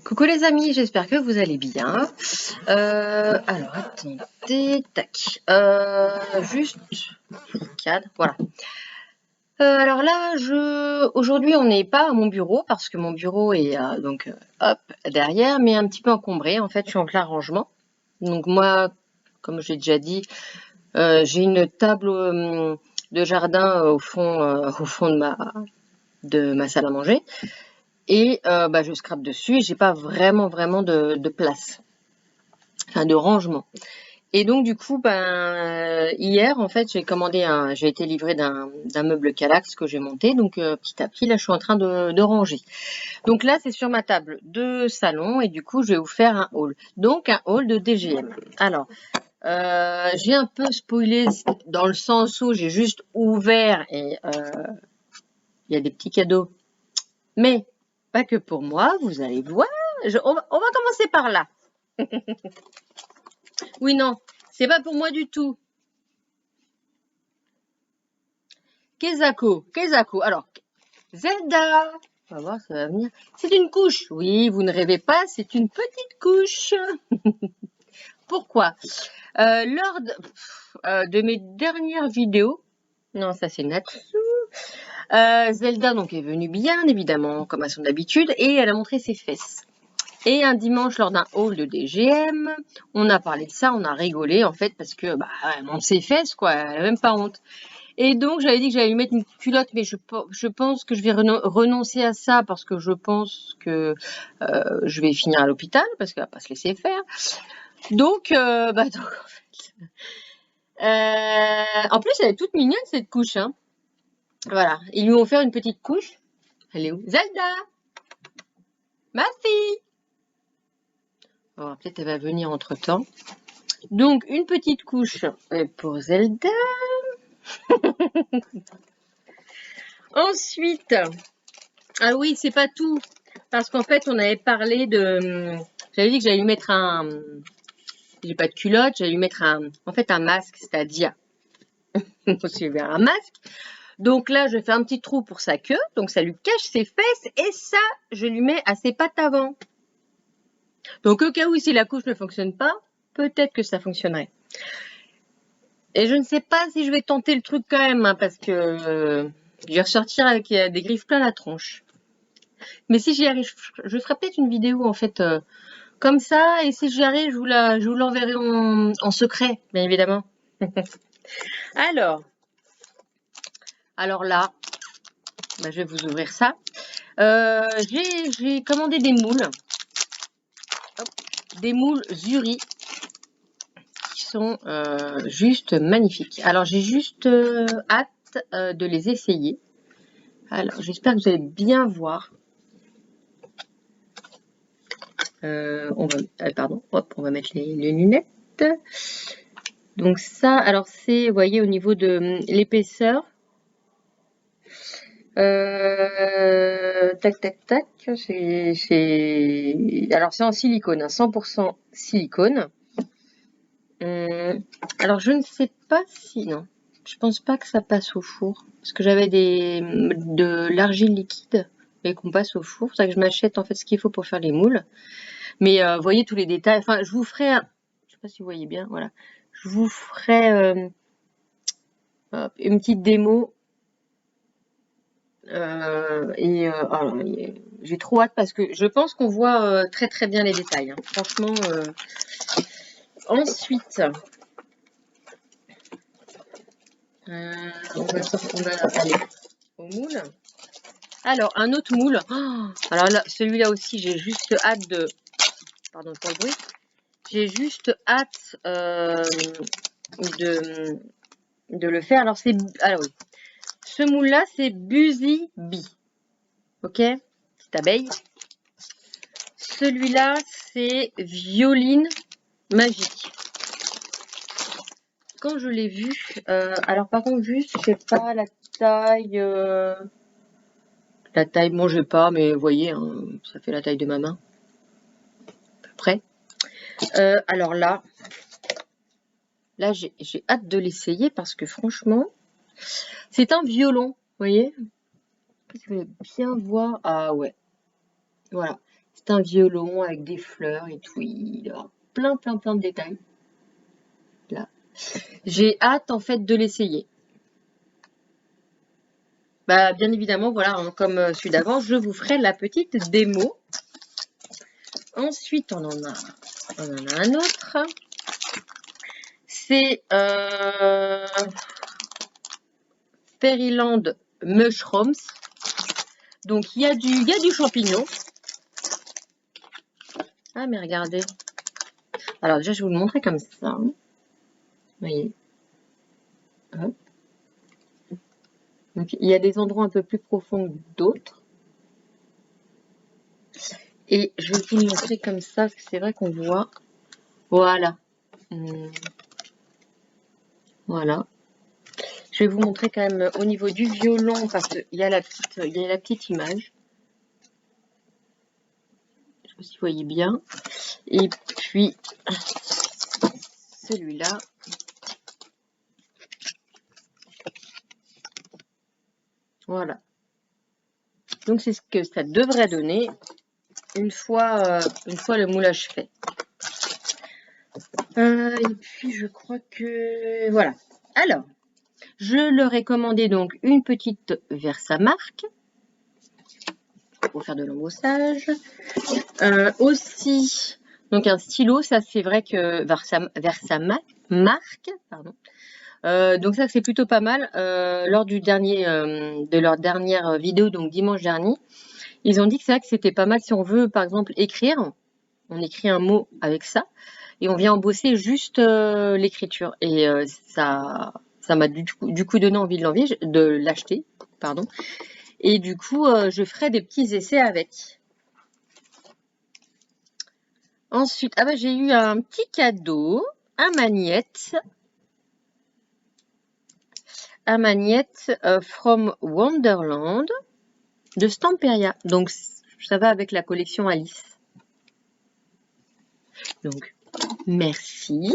Coucou les amis, j'espère que vous allez bien. Alors attendez, tac. Juste cadre, voilà. Alors là, aujourd'hui on n'est pas à mon bureau parce que mon bureau est donc hop derrière, mais un petit peu encombré. En fait, je suis en plein rangement. Donc moi, comme je l'ai déjà dit, j'ai une table de jardin au fond de ma salle à manger. Et je scrape dessus et j'ai pas vraiment de place, enfin de rangement. Et donc du coup, hier en fait, j'ai été livrée d'un meuble Calax que j'ai monté. Donc petit à petit, là, je suis en train de ranger. Donc là, c'est sur ma table de salon et du coup, je vais vous faire un haul. Donc un haul de DGM. Alors, j'ai un peu spoilé dans le sens où j'ai juste ouvert et il y a des petits cadeaux, mais pas que pour moi, vous allez voir. On va commencer par là. Oui, non, c'est pas pour moi du tout. Kezako. Alors, Zelda. On va voir, ça va venir. C'est une couche. Oui, vous ne rêvez pas, c'est une petite couche. Pourquoi lors de mes dernières vidéos, non, ça c'est Natsu. Zelda donc est venue bien évidemment, comme à son habitude, et elle a montré ses fesses. Et un dimanche, lors d'un haul de DGM, on a parlé de ça, on a rigolé en fait, parce que elle montre ses fesses, quoi, elle n'a même pas honte. Et donc, j'avais dit que j'allais lui mettre une culotte, mais je pense que je vais renoncer à ça, parce que je pense que je vais finir à l'hôpital, parce qu'elle va pas se laisser faire. Donc, en plus, elle est toute mignonne, cette couche, hein. Voilà, ils lui ont offert une petite couche. Elle est où? Zelda! Ma fille! Alors, peut-être elle va venir entre-temps. Donc, une petite couche pour Zelda. Ensuite, ah oui, c'est pas tout. Parce qu'en fait, on avait parlé de... J'avais dit que j'allais lui mettre un... J'ai pas de culotte, j'allais lui mettre un masque, c'est-à-dire un masque. Donc là, je fais un petit trou pour sa queue, donc ça lui cache ses fesses, et ça, je lui mets à ses pattes avant. Donc au cas où, si la couche ne fonctionne pas, peut-être que ça fonctionnerait. Et je ne sais pas si je vais tenter le truc quand même, hein, parce que je vais ressortir avec des griffes plein la tronche. Mais si j'y arrive, je ferai peut-être une vidéo en fait comme ça, et si j'y arrive, je vous l'enverrai en secret, bien évidemment. Alors là, je vais vous ouvrir ça. J'ai commandé des moules. Hop, des moules Zuri qui sont juste magnifiques. Alors j'ai juste hâte de les essayer. Alors j'espère que vous allez bien voir. On va mettre les lunettes. Donc ça, alors c'est, vous voyez, au niveau de l'épaisseur. Tac, alors c'est en silicone, hein, 100% silicone. Alors je ne sais pas si... Non, je pense pas que ça passe au four. Parce que j'avais de l'argile liquide et qu'on passe au four. C'est ça que je m'achète en fait ce qu'il faut pour faire les moules. Mais vous voyez tous les détails. Enfin, je vous ferai... Je sais pas si vous voyez bien, voilà. Je vous ferai une petite démo. J'ai trop hâte parce que je pense qu'on voit très très bien les détails, hein. Franchement. Ensuite, on va aller au moule. Alors, un autre moule. Oh, alors là, celui-là aussi, j'ai juste hâte de... Pardon pour le bruit. J'ai juste hâte de le faire. Alors, oui. Ce moule-là, c'est Busy Bee. Ok? Petite abeille. Celui-là, c'est Violine Magique. Quand je l'ai vu, alors par contre, juste, je sais pas la taille. La taille, moi, je sais pas, mais vous voyez, hein, ça fait la taille de ma main. À peu près. Alors là, j'ai hâte de l'essayer parce que franchement, c'est un violon, vous voyez? Vous allez bien voir. Ah ouais. Voilà. C'est un violon avec des fleurs et tout. Il y a plein de détails. Là. J'ai hâte en fait de l'essayer. Bah, bien évidemment, voilà, hein, comme celui d'avant, je vous ferai la petite démo. Ensuite, on en a un autre. C'est Fairyland Mushrooms. Donc, il y a du champignon. Ah, mais regardez. Alors, déjà, je vais vous le montrer comme ça. Vous voyez. Hop. Donc, il y a des endroits un peu plus profonds que d'autres. Et je vais vous le montrer comme ça, parce que c'est vrai qu'on voit. Voilà. Voilà. Je vais vous montrer quand même au niveau du violon, parce qu'il y a la petite image. Je sais pas si vous voyez bien. Et puis, celui-là. Voilà. Donc, c'est ce que ça devrait donner une fois le moulage fait. Et puis, je crois que... Voilà. Alors, je leur ai commandé donc une petite Versamark pour faire de l'embossage. Aussi, donc un stylo, ça c'est vrai que Versamark, pardon. Donc ça c'est plutôt pas mal. Lors de leur dernière vidéo, donc dimanche dernier, ils ont dit que c'est vrai que c'était pas mal si on veut par exemple écrire. On écrit un mot avec ça et on vient embosser juste l'écriture. Et ça m'a du coup donné envie de l'acheter, pardon. Et du coup, je ferai des petits essais avec. Ensuite, ah bah, j'ai eu un petit cadeau, un magnète From Wonderland de Stamperia. Donc, ça va avec la collection Alice. Donc, merci.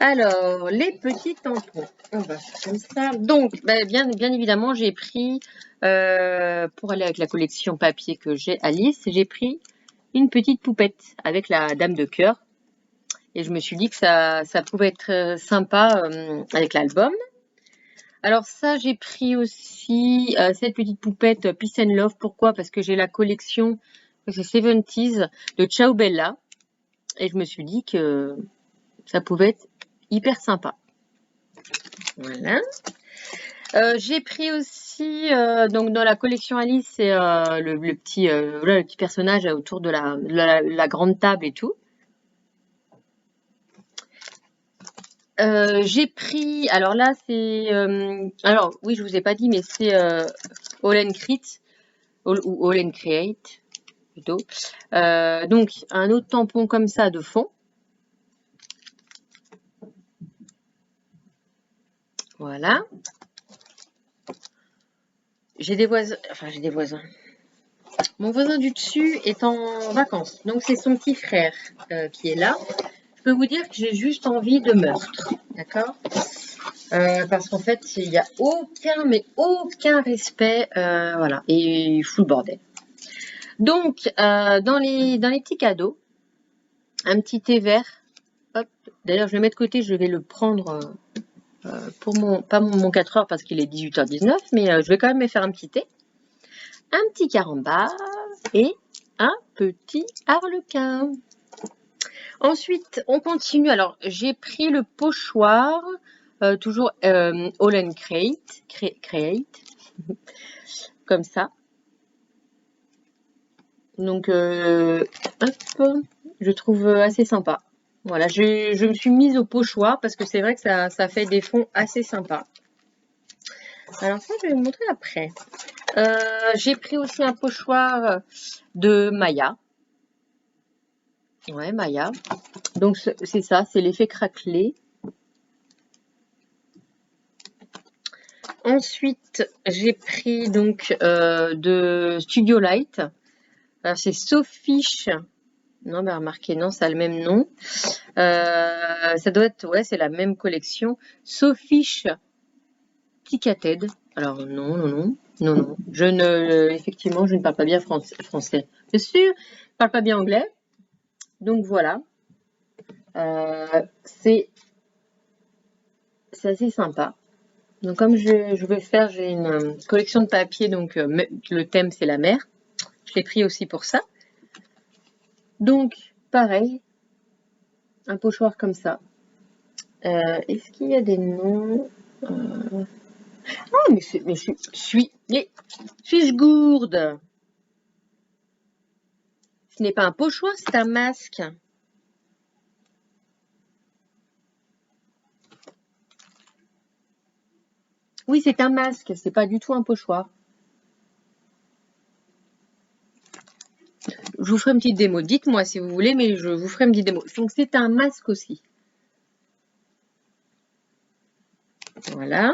Alors, les petits tampons. On va faire comme ça. Donc, bah, bien évidemment, j'ai pris, pour aller avec la collection papier que j'ai Alice, j'ai pris une petite poupette avec la dame de cœur. Et je me suis dit que ça pouvait être sympa avec l'album. Alors ça, j'ai pris aussi cette petite poupette Peace and Love. Pourquoi? Parce que j'ai la collection, c'est 70s de Ciao Bella. Et je me suis dit que ça pouvait être hyper sympa. Voilà. J'ai pris aussi, donc dans la collection Alice, c'est le petit personnage autour de la grande table et tout. J'ai pris, alors là c'est, alors oui je vous ai pas dit mais c'est All and Create plutôt. Donc un autre tampon comme ça de fond. Voilà. J'ai des voisins. Mon voisin du dessus est en vacances, donc c'est son petit frère qui est là. Je peux vous dire que j'ai juste envie de meurtre, d'accord? Parce qu'en fait, il n'y a aucun respect, voilà, et il fout le bordel. Donc, dans les petits cadeaux, un petit thé vert. Hop. D'ailleurs, je vais le mettre de côté, je vais le prendre pour pas mon 4 heures parce qu'il est 18h19, mais je vais quand même me faire un petit thé. Un petit carambar et un petit harlequin. Ensuite, on continue. Alors, j'ai pris le pochoir, toujours All and Create, comme ça. Donc, hop, je trouve assez sympa. Voilà, je me suis mise au pochoir parce que c'est vrai que ça fait des fonds assez sympas. Alors ça, je vais vous montrer après. J'ai pris aussi un pochoir de Maya. Ouais, Maya. Donc, c'est ça, c'est l'effet craquelé. Ensuite, j'ai pris donc de Studio Light. Alors, c'est Sofish. Non, mais remarquez, non, ça a le même nom. Ça doit être, ouais, c'est la même collection. Sofish Ticketed. Alors, non. Effectivement, je ne parle pas bien français. Bien sûr, parle pas bien anglais. Donc voilà. C'est assez sympa. Donc comme je veux faire, j'ai une collection de papier, donc le thème c'est la mer. Je l'ai pris aussi pour ça. Donc pareil, un pochoir comme ça. Est-ce qu'il y a des noms Ah, mais suis-je gourde? Ce n'est pas un pochoir, c'est un masque. Oui, c'est un masque, c'est pas du tout un pochoir. Je vous ferai une petite démo. Dites-moi si vous voulez, mais je vous ferai une petite démo. Donc, c'est un masque aussi. Voilà.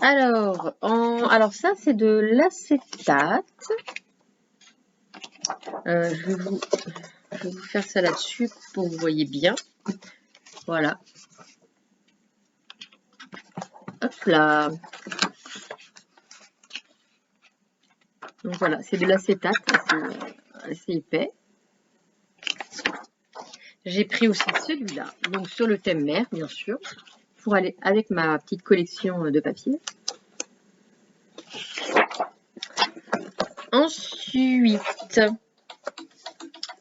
Alors ça, c'est de l'acétate. Je vais vous faire ça là-dessus pour que vous voyez bien. Voilà. Hop là. Donc voilà, c'est de l'acétate, assez épais. J'ai pris aussi celui-là, donc sur le thème mer, bien sûr, pour aller avec ma petite collection de papier. Ensuite,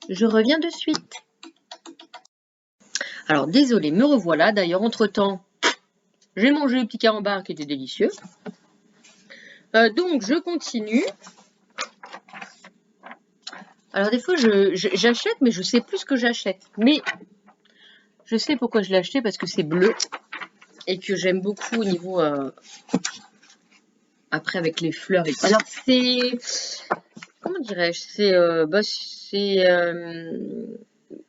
je reviens de suite. Alors, désolé, me revoilà. D'ailleurs, entre-temps, j'ai mangé le petit carambar qui était délicieux. Donc, je continue. Alors, des fois, j'achète, mais je ne sais plus ce que j'achète. Mais je sais pourquoi je l'ai acheté, parce que c'est bleu. Et que j'aime beaucoup au niveau... après, avec les fleurs. Alors, c'est... Comment dirais-je? C'est...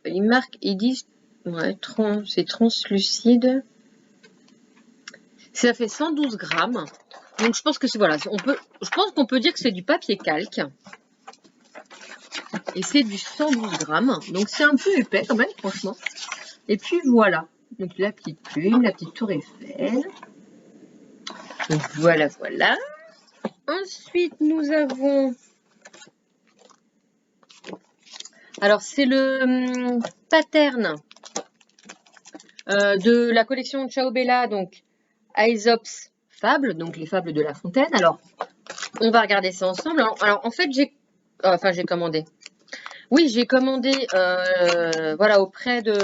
ils marquent, ils disent... Ouais, c'est translucide. Ça fait 112 grammes. Donc, je pense que c'est... Voilà, je pense qu'on peut dire que c'est du papier calque. Et c'est du 112 grammes. Donc, c'est un peu épais quand même, franchement. Et puis, voilà. Donc, la petite plume, la petite tour Eiffel. Donc, voilà, voilà. Ensuite, nous avons... Alors, c'est le pattern de la collection Ciao Bella, donc Aesop's Fables, donc les fables de La Fontaine. Alors, on va regarder ça ensemble. Alors en fait, j'ai commandé. Oui, j'ai commandé voilà, auprès de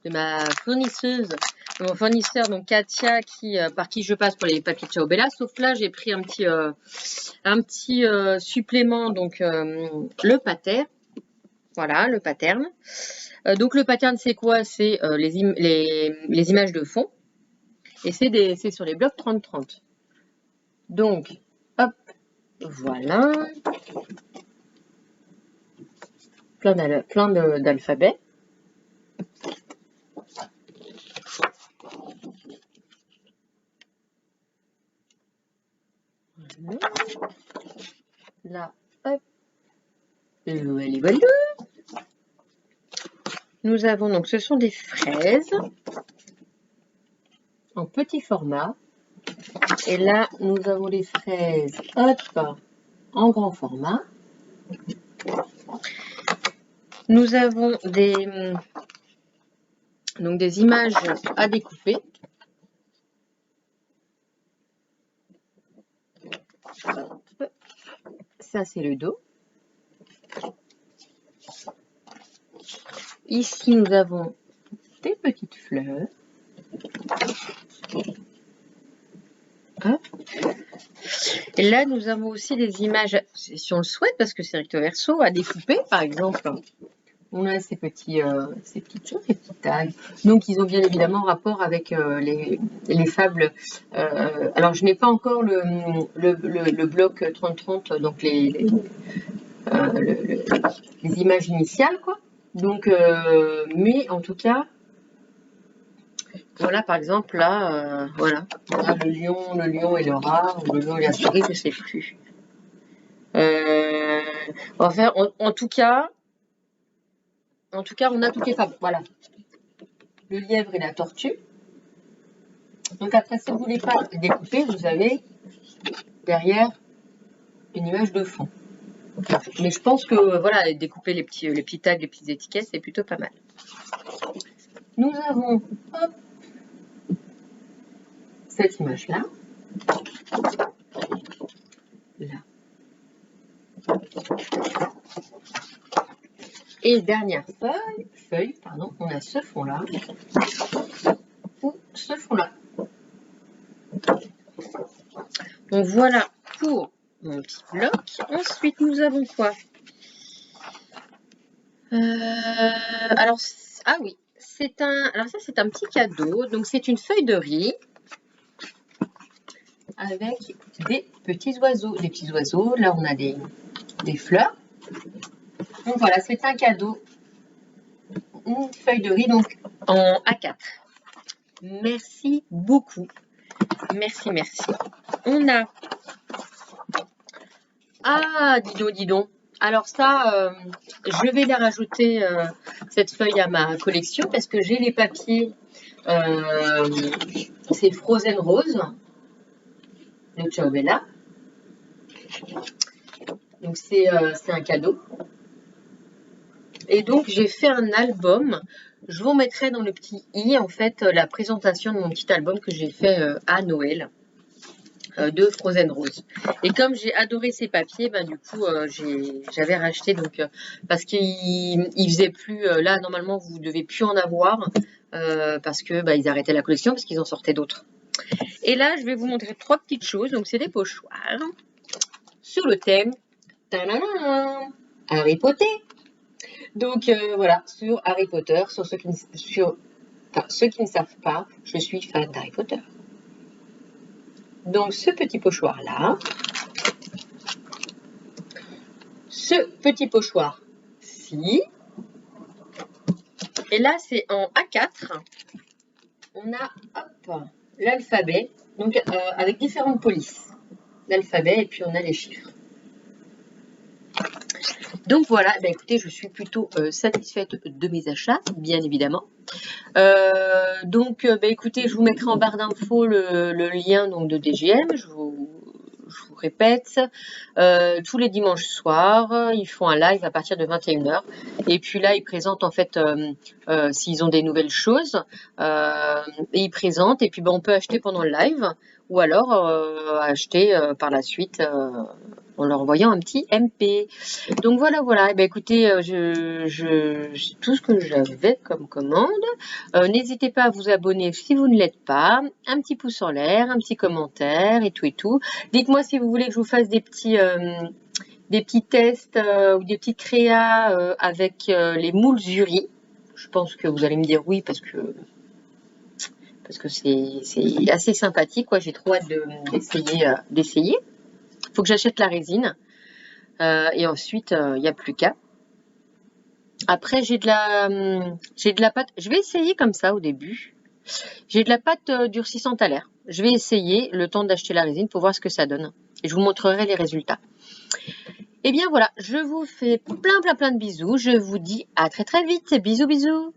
ma fournisseuse, de mon fournisseur, donc Katia, par qui je passe pour les papiers Ciao Bella. Sauf là, j'ai pris un petit supplément, donc le pattern. Voilà, le pattern. Donc le pattern, c'est quoi? C'est les images de fond. Et c'est sur les blocs 30-30. Donc, hop, voilà. Plein d'alphabets. Voilà. Là, hop. Voilà. Nous avons donc, ce sont des fraises en petit format. Et là, nous avons les fraises, hop, en grand format. Nous avons des images à découper. Ça, c'est le dos. Ici, nous avons des petites fleurs. Hop. Et là, nous avons aussi des images, si on le souhaite, parce que c'est recto verso, à découper, par exemple. On a ces petites tags. Donc, ils ont bien évidemment rapport avec les fables. Alors, je n'ai pas encore le bloc 30-30, donc les images initiales, quoi. Donc, mais en tout cas, voilà, par exemple, là, voilà, le lion et le rat, ou le lion et la souris, je ne sais plus. On va faire, en tout cas, on a toutes les fables. Voilà. Le lièvre et la tortue. Donc après, si vous ne voulez pas découper, vous avez derrière une image de fond. Mais je pense que voilà, découper les petits tags, les petites étiquettes, c'est plutôt pas mal. Nous avons hop, cette image-là. Là. Et dernière feuille, pardon, on a ce fond-là. Ou ce fond-là. Donc voilà pour mon petit bloc. Ensuite, nous avons quoi? Alors, ah oui, alors ça c'est un petit cadeau. Donc c'est une feuille de riz avec des petits oiseaux. Des petits oiseaux, là on a des fleurs. Donc voilà, c'est un cadeau. Une feuille de riz donc en A4. Merci beaucoup. Merci, merci. On a... Ah, dis donc. Alors ça, je vais la rajouter, cette feuille à ma collection parce que j'ai les papiers. C'est Frozen Rose de Ciao Bella. Donc c'est un cadeau. Et donc j'ai fait un album. Je vous mettrai dans le petit i en fait la présentation de mon petit album que j'ai fait à Noël. De Frozen Rose. Et comme j'ai adoré ces papiers, ben, du coup, j'avais racheté donc parce qu'il faisait plus. Là, normalement, vous devez plus en avoir parce que ils arrêtaient la collection parce qu'ils en sortaient d'autres. Et là, je vais vous montrer 3 petites choses. Donc, c'est des pochoirs sur le thème Harry Potter. Donc voilà, sur Harry Potter, sur ceux qui ne savent pas, je suis fan d'Harry Potter. Donc, ce petit pochoir-là, ce petit pochoir-ci, et là, c'est en A4. On a, hop, l'alphabet, donc avec différentes polices. L'alphabet, et puis on a les chiffres. Donc voilà, écoutez, je suis plutôt satisfaite de mes achats, bien évidemment. Donc, écoutez, je vous mettrai en barre d'infos le lien donc, de DGM. Je vous répète, tous les dimanches soirs, ils font un live à partir de 21h. Et puis là, ils présentent en fait s'ils ont des nouvelles choses. Et ils présentent. Et puis on peut acheter pendant le live ou alors acheter par la suite en leur envoyant un petit MP. Donc voilà. Écoutez, c'est tout ce que j'avais comme commande. N'hésitez pas à vous abonner si vous ne l'êtes pas. Un petit pouce en l'air, un petit commentaire et tout. Dites-moi si vous voulez que je vous fasse des petits tests ou des petites créas avec les moules Zuri. Je pense que vous allez me dire oui parce que c'est assez sympathique. J'ai trop hâte d'essayer. Il faut que j'achète la résine. Et ensuite, il n'y a plus qu'à. Après, j'ai de la pâte. Je vais essayer comme ça au début. J'ai de la pâte durcissante à l'air. Je vais essayer le temps d'acheter la résine pour voir ce que ça donne. Et je vous montrerai les résultats. Et bien voilà, je vous fais plein de bisous. Je vous dis à très vite. Bisous.